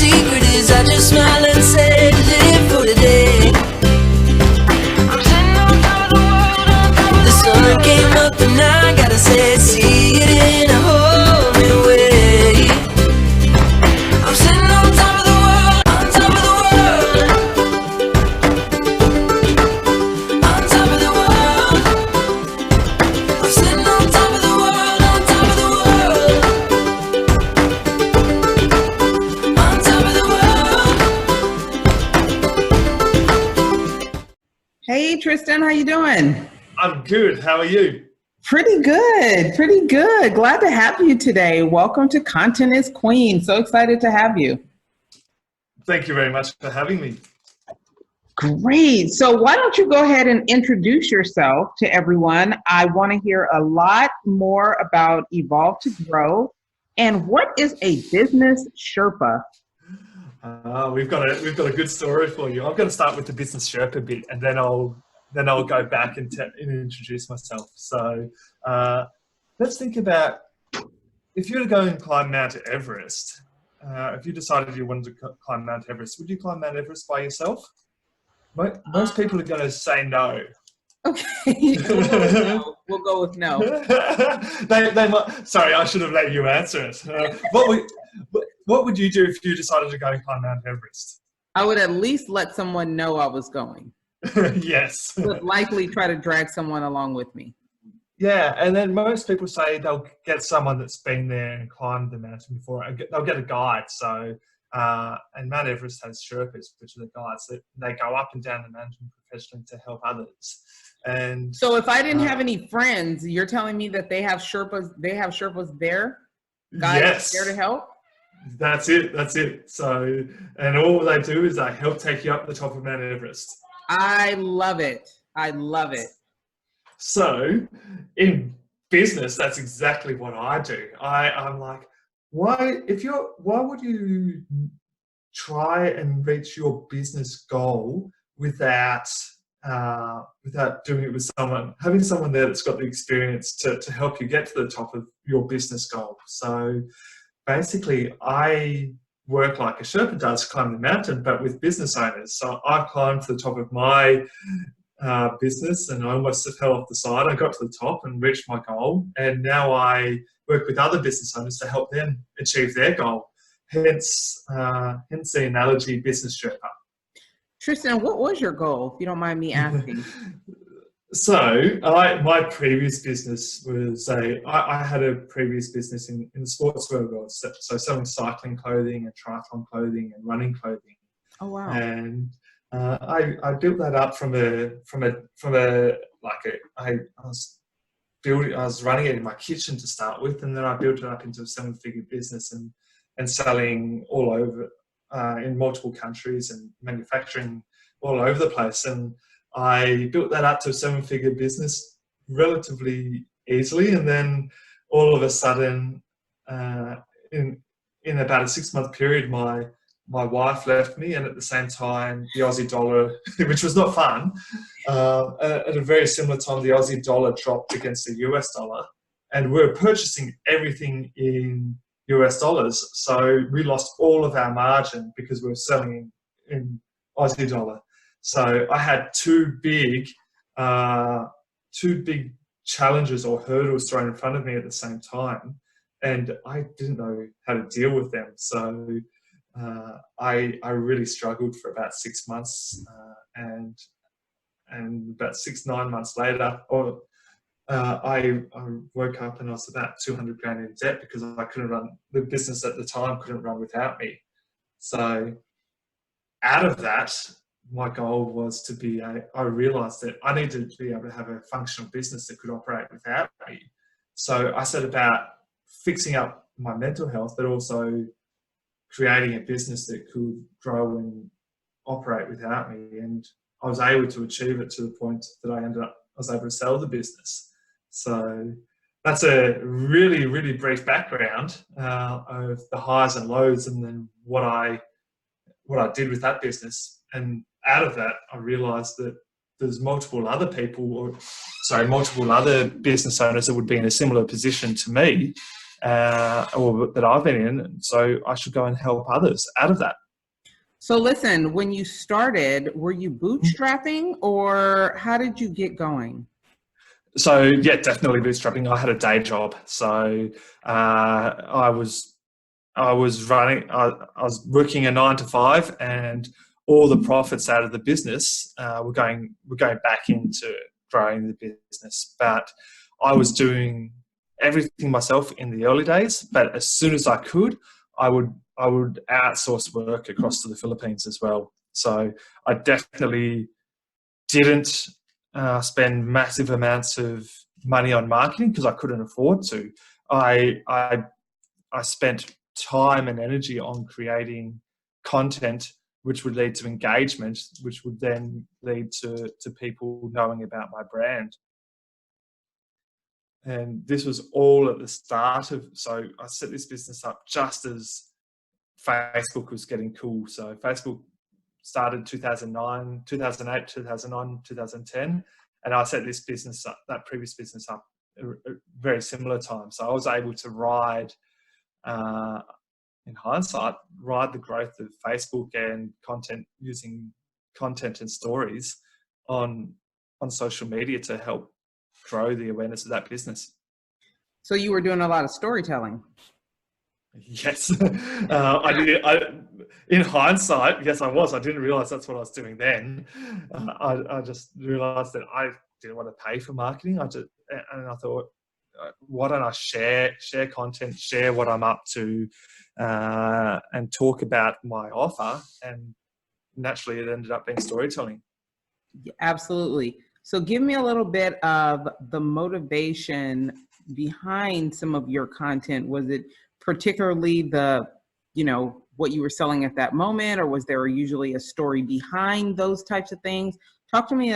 secret is I just smile and say, live for today. I'm sitting on top of the world, on top of the sun came up and I gotta say, see it in a whole new way. I'm sitting on top of the world, on top of the world, on top of the world. I'm sitting on top of the world, on top of the world, on top of the world. Hey Tristan, how you doing? I'm good. How are you? Pretty good, pretty good. Glad to have you today. Welcome to Content is Queen. So excited to have you. Thank you very much for having me. Great. So why don't you go ahead and introduce yourself to everyone? I want to hear a lot more about Evolve to Grow. And what is a Business Sherpa? We've got a good story for you. I'm going to start with the Business Sherpa bit, and then I'll go back and introduce myself. So let's think about if you were to go and climb Mount Everest. If you decided you wanted to climb Mount Everest, would you climb Mount Everest by yourself? Most people are going to say no. Okay. We'll go with no. they might. Sorry, I should have let you answer it. What would you do if you decided to go and climb Mount Everest? I would at least let someone know I was going. Yes. Would likely try to drag someone along with me. Yeah, and then most people say they'll get someone that's been there and climbed the mountain before. They'll get a guide. So, and Mount Everest has Sherpas, which are the guides that they go up and down the mountain professionally to help others. And so, if I didn't have any friends, you're telling me that they have Sherpas. They have Sherpas there, guys there to help. That's it. So, and all they do is they help take you up the top of Mount Everest. I love it. So in business, that's exactly what I do. I'm like, why would you try and reach your business goal without doing it with having someone there that's got the experience to help you get to the top of your business goal? So basically, I work like a Sherpa does, climb the mountain, but with business owners. So I climbed to the top of my business and I almost fell off the side. I got to the top and reached my goal. And now I work with other business owners to help them achieve their goal. Hence the analogy Business Sherpa. Tristan, what was your goal, if you don't mind me asking? So my previous business was I had a previous business in the sportswear world, so selling cycling clothing and triathlon clothing and running clothing. Oh wow! And I built that up I was running it in my kitchen to start with, and then I built it up into a 7-figure business and selling all over in multiple countries and manufacturing all over the place. And I built that up to a 7-figure business relatively easily, and then all of a sudden, in about a 6-month period, my wife left me, and at the same time, the Aussie dollar, which was not fun, at a very similar time, the Aussie dollar dropped against the US dollar, and we were purchasing everything in US dollars, so we lost all of our margin because we were selling in Aussie dollar. So I had two big challenges or hurdles thrown in front of me at the same time, and I didn't know how to deal with them. So I really struggled for about 6 months, and about 9 months later, I woke up and I was about 200 grand in debt because I couldn't run the business at the time, couldn't run without me. So out of that, my goal was I realized that I needed to be able to have a functional business that could operate without me. So I set about fixing up my mental health, but also creating a business that could grow and operate without me. And I was able to achieve it to the point that I was able to sell the business. So that's a really, really brief background of the highs and lows, and then what I did with that business. And out of that, I realized that there's multiple other business owners that would be in a similar position to me. or that I've been in. And so I should go and help others out of that. So listen, when you started, were you bootstrapping or how did you get going? So yeah, definitely bootstrapping. I had a day job. So I was working a 9 to 5, and all the profits out of the business were going back into growing the business. But I was doing everything myself in the early days. But as soon as I could, I would outsource work across to the Philippines as well. So I definitely didn't spend massive amounts of money on marketing because I couldn't afford to. I spent time and energy on creating content which would lead to engagement, which would then lead to people knowing about my brand. And this was all at the start of, so I set this business up just as Facebook was getting cool. So Facebook started 2009, 2008, 2009, 2010. And I set this business up, that previous business up at a very similar time. So I was able to ride, in hindsight, ride the growth of Facebook and content, using content and stories on social media to help grow the awareness of that business. So you were doing a lot of storytelling. Yes, I did. In hindsight, yes, I was. I didn't realize that's what I was doing then. I just realized that I didn't want to pay for marketing. And I thought, why don't I share content, share what I'm up to, and talk about my offer? And naturally, it ended up being storytelling. Absolutely. So give me a little bit of the motivation behind some of your content. Was it particularly what you were selling at that moment, or was there usually a story behind those types of things? Talk to me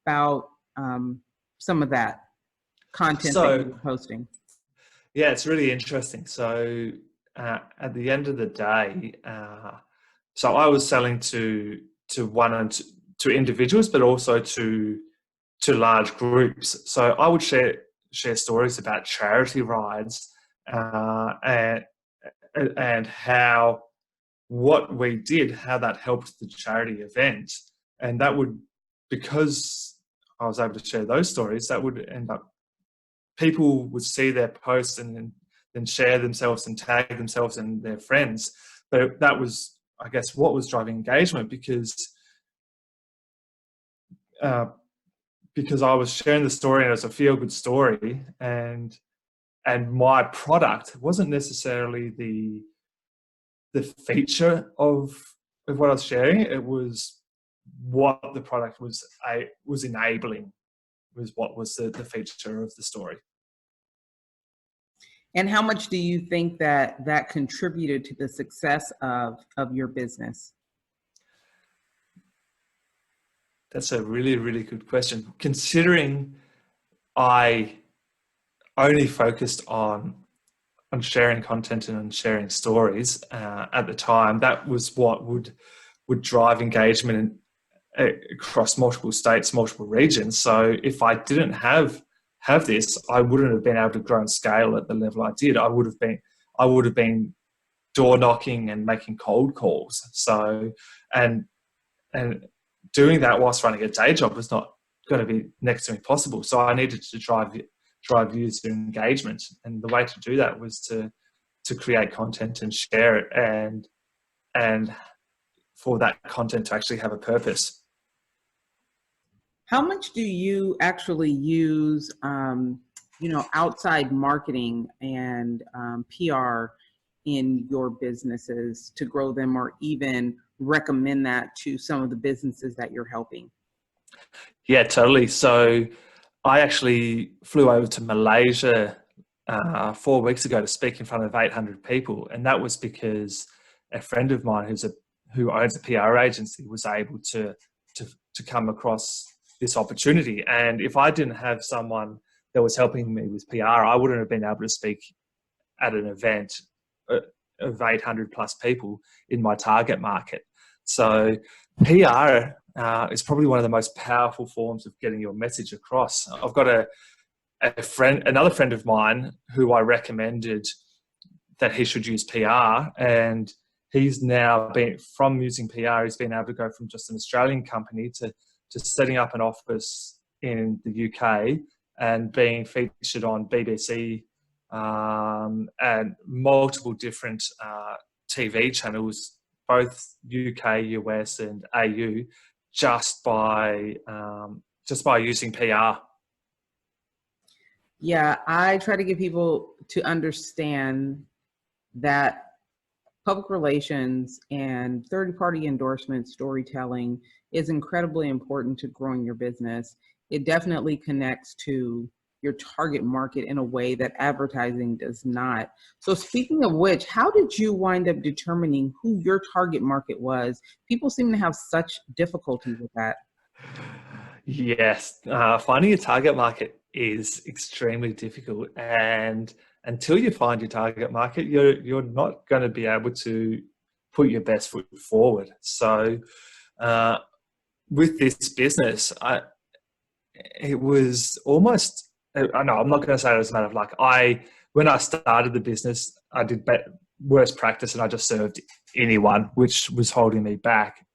about some of that content that you were posting. Yeah, it's really interesting. So at the end of the day, so I was selling to individuals, but also to large groups. So I would share stories about charity rides and how what we did, how that helped the charity event, and that would, because I was able to share those stories, that would end up, people would see their posts and then share themselves and tag themselves and their friends. But that was, I guess, what was driving engagement, because I was sharing the story and it was a feel-good story, and my product wasn't necessarily the feature of what I was sharing. It was what the product was enabling, was what was the feature of the story. And how much do you think that contributed to the success of your business? That's a really, really good question. Considering I only focused on sharing content and on sharing stories at the time, that was what would drive engagement across multiple states, multiple regions. So if I didn't have this, I wouldn't have been able to grow and scale at the level I did. I would have been door knocking and making cold calls. So and doing that whilst running a day job was not going to be next to impossible. So I needed to drive user engagement, and the way to do that was to create content and share it, and for that content to actually have a purpose. How much do you actually use, outside marketing and PR in your businesses to grow them, or even recommend that to some of the businesses that you're helping? Yeah, totally. So I actually flew over to Malaysia 4 weeks ago to speak in front of 800 people, and that was because a friend of mine who owns a PR agency was able to come across this opportunity. And if I didn't have someone that was helping me with PR, I wouldn't have been able to speak at an event of 800 plus people in my target market. So PR is probably one of the most powerful forms of getting your message across. I've got another friend of mine who I recommended that he should use PR, and he's now been from using PR. He's been able to go from just an Australian company to setting up an office in the UK and being featured on BBC and multiple different TV channels, both UK, US, and AU, just by using PR. Yeah, I try to get people to understand that public relations and third-party endorsement storytelling is incredibly important to growing your business. It definitely connects to your target market in a way that advertising does not. So speaking of which, how did you wind up determining who your target market was? People seem to have such difficulty with that. Yes, finding a target market is extremely difficult, and until you find your target market, you're not going to be able to put your best foot forward. So, with this business, it was almost. I know I'm not going to say it was a matter of luck. When I started the business, I did worst practice, and I just served anyone, which was holding me back.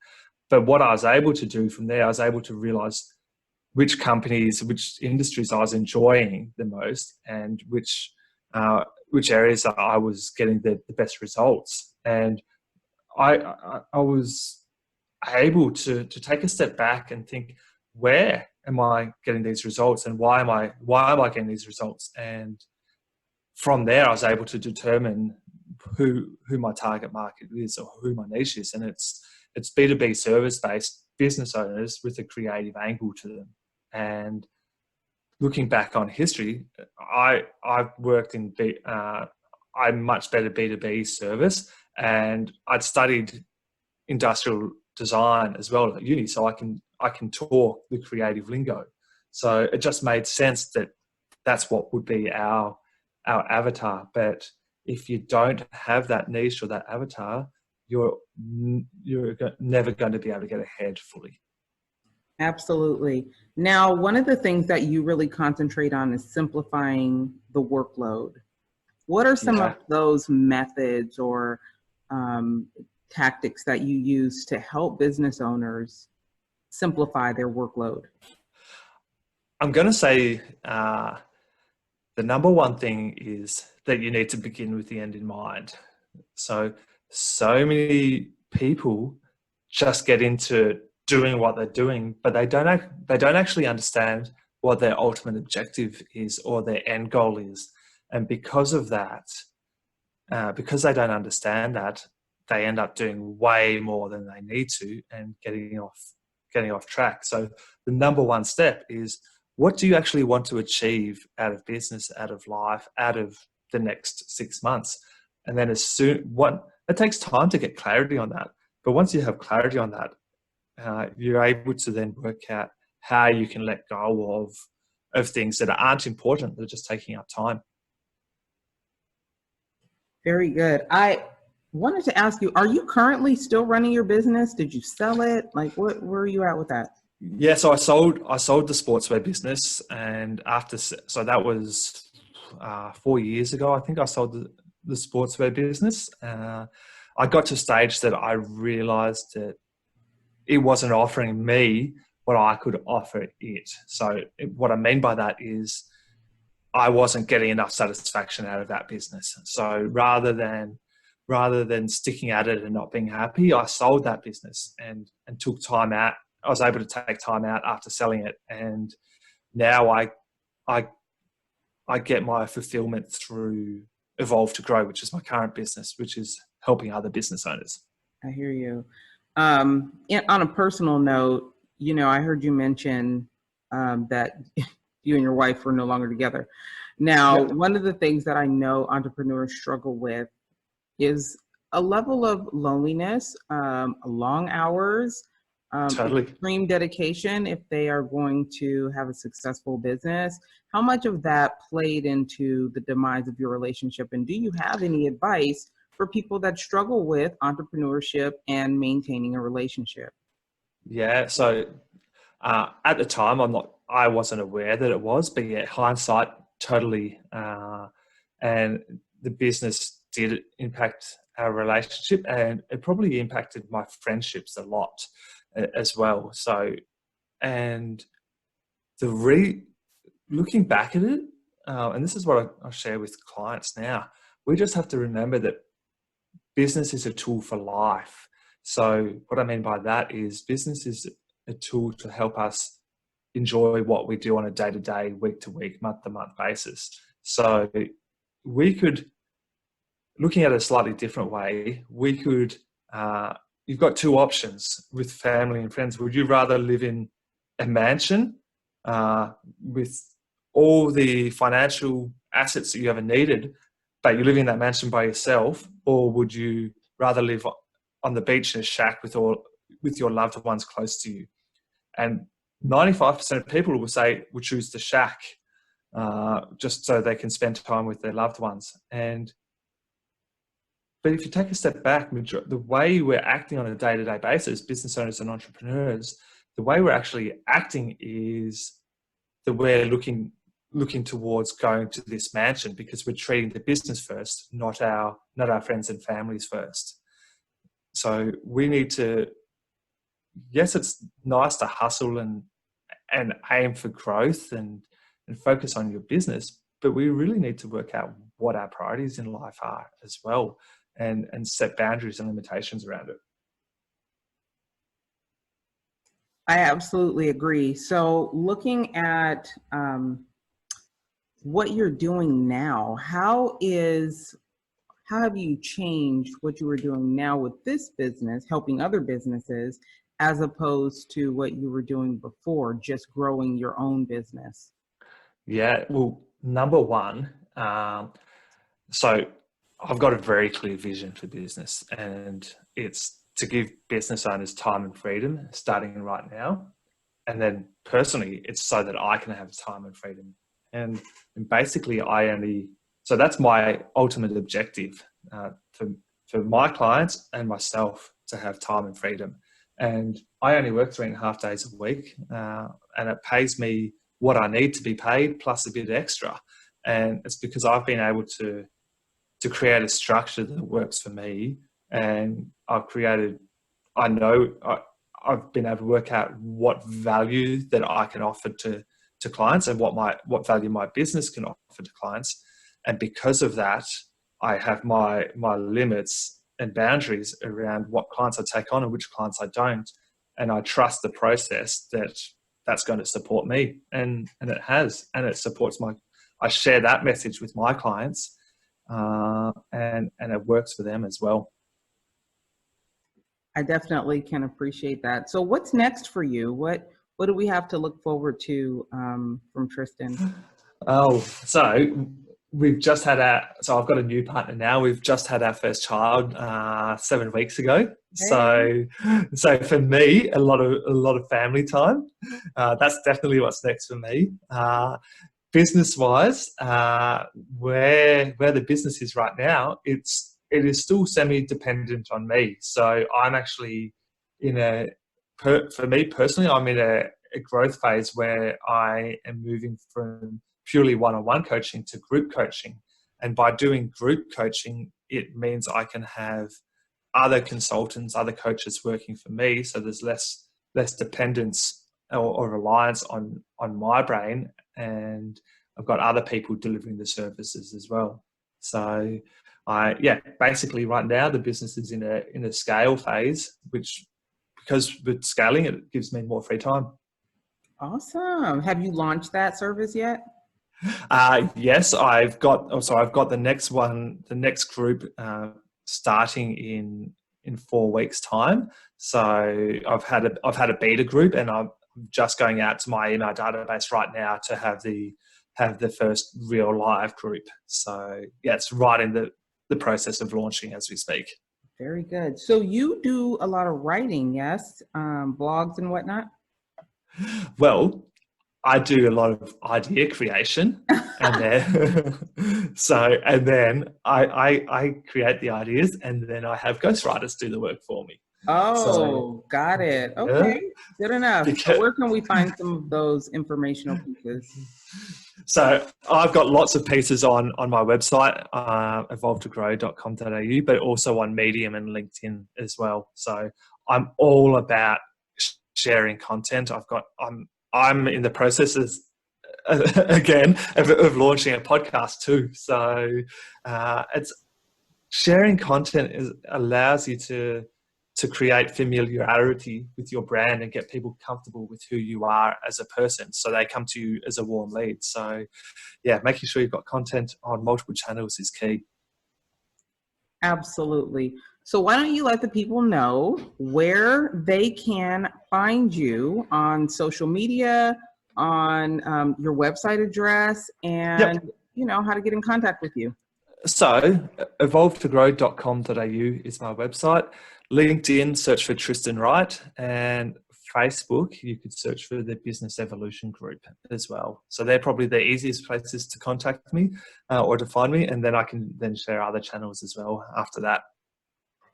But what I was able to do from there, I was able to realize which companies, which industries I was enjoying the most, and which areas I was getting the best results. And I was able to take a step back and think, where am I getting these results, and why am I getting these results? And from there, I was able to determine who my target market is, or who my niche is, and it's B2B service-based business owners with a creative angle to them. And looking back on history, I've worked in I'm much better B2B service, and I'd studied industrial design as well at uni, so I can talk the creative lingo. So it just made sense that that's what would be our avatar. But if you don't have that niche or that avatar, you're never going to be able to get ahead fully. Absolutely. Now, one of the things that you really concentrate on is simplifying the workload. What are some of those methods or tactics that you use to help business owners simplify their workload? I'm going to say the number one thing is that you need to begin with the end in mind. So many people just get into doing what they're doing, but they don't actually understand what their ultimate objective is or their end goal is. And because of that, because they don't understand that, they end up doing way more than they need to and getting off track. So the number one step is, what do you actually want to achieve out of business, out of life, out of the next 6 months? And then it takes time to get clarity on that. But once you have clarity on that, you're able to then work out how you can let go of things that aren't important, that are just taking up time. Very good. I wanted to ask you, are you currently still running your business? Did you sell it? Like, where are you at with that? Yeah, so I sold the sportswear business, and so that was 4 years ago. I think I sold the sportswear business. I got to a stage that I realized that it wasn't offering me what I could offer it. So what I mean by that is I wasn't getting enough satisfaction out of that business. So rather than sticking at it and not being happy, I sold that business and took time out. I was able to take time out after selling it, and now I get my fulfillment through Evolve to Grow, which is my current business, which is helping other business owners. I hear you. On a personal note, I heard you mention that you and your wife were no longer together. Now, One of the things that I know entrepreneurs struggle with is a level of loneliness, long hours, Totally. extreme dedication if they are going to have a successful business. How much of that played into the demise of your relationship? And do you have any advice for people that struggle with entrepreneurship and maintaining a relationship? Yeah. So at the time, I wasn't aware that it was, but yeah, hindsight, totally. And the business did impact our relationship, and it probably impacted my friendships a lot as well. So, and looking back at it, and this is what I share with clients now, we just have to remember that business is a tool for life. So what I mean by that is business is a tool to help us enjoy what we do on a day-to-day, week-to-week, month-to-month basis. So we could, looking at it a slightly different way, we could, you've got two options with family and friends. Would you rather live in a mansion with all the financial assets that you ever needed, but you live in that mansion by yourself, or would you rather live on the beach in a shack with your loved ones close to you? And 95% of people will choose the shack, just so they can spend time with their loved ones. But if you take a step back, the way we're acting on a day-to-day basis, business owners and entrepreneurs, the way we're actually acting is that we're looking towards going to this mansion because we're treating the business first, not our friends and families first. So we need to, yes, it's nice to hustle and aim for growth and focus on your business, but we really need to work out what our priorities in life are as well, and set boundaries and limitations around it. I absolutely agree. So looking at what you're doing now, how have you changed what you were doing now with this business, helping other businesses, as opposed to what you were doing before, just growing your own business? Yeah, well, number one, so I've got a very clear vision for business, and it's to give business owners time and freedom starting right now. And then personally, it's so that I can have time and freedom. And basically so that's my ultimate objective for my clients and myself, to have time and freedom. And I only work 3.5 days a week, and it pays me what I need to be paid plus a bit extra. And it's because I've been able to create a structure that works for me, and I've been able to work out what value that I can offer to clients, and what value my business can offer to clients. And because of that, I have my limits and boundaries around what clients I take on and which clients I don't. And I trust the process that's going to support me, and it has, and it supports I share that message with my clients, and it works for them as well. I definitely can appreciate that. So what's next for you? What do we have to look forward to from Tristan? Oh, so we've just had so I've got a new partner now. We've just had our first child 7 weeks ago. Hey. So for me, a lot of family time. That's definitely what's next for me. Business wise, where the business is right now, it is still semi-dependent on me. So I'm actually for me personally, I'm in a growth phase where I am moving from purely one-on-one coaching to group coaching. And by doing group coaching, it means I can have other consultants, other coaches working for me. So there's less dependence or reliance on my brain, and I've got other people delivering the services as well. So basically right now the business is in a scale phase, which, because with scaling, it gives me more free time. Awesome. Have you launched that service yet? Yes, I've got the next one, the next group starting in 4 weeks' time. So I've had a beta group, and I'm just going out to my email database right now to have the first real live group. So yeah, it's right in the process of launching as we speak. Very good. So you do a lot of writing, yes? Blogs and whatnot? Well, I do a lot of idea creation, and then I create the ideas, and then I have ghostwriters do the work for me. So Oh, got it. yeah, Okay, good enough. So because, where can we find some of those informational pieces? so I've got lots of pieces on my website, evolvetogrow.com.au, but also on Medium and LinkedIn as well. So I'm all about sharing content. I'm in the process again of launching a podcast too. So it's sharing content allows you to create familiarity with your brand and get people comfortable with who you are as a person, so they come to you as a warm lead. So yeah, making sure you've got content on multiple channels is key. Absolutely. So why don't you let the people know where they can find you on social media, on your website address, and Yep. how to get in contact with you. So evolvetogrow.com.au is my website. LinkedIn, search for Tristan Wright, and Facebook, you could search for the Business Evolution Group as well. So they're probably the easiest places to contact me or to find me, and then I can then share other channels as well after that.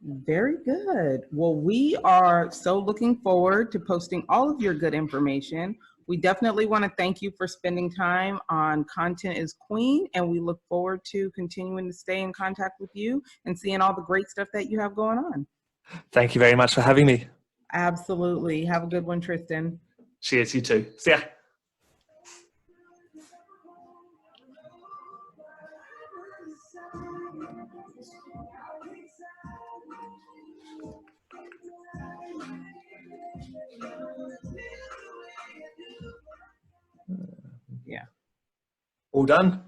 Very good. Well, we are so looking forward to posting all of your good information. We definitely want to thank you for spending time on Content is Queen, and we look forward to continuing to stay in contact with you and seeing all the great stuff that you have going on. Thank you very much for having me. Absolutely. Have a good one, Tristan. Cheers, you too. See ya. Yeah. All done?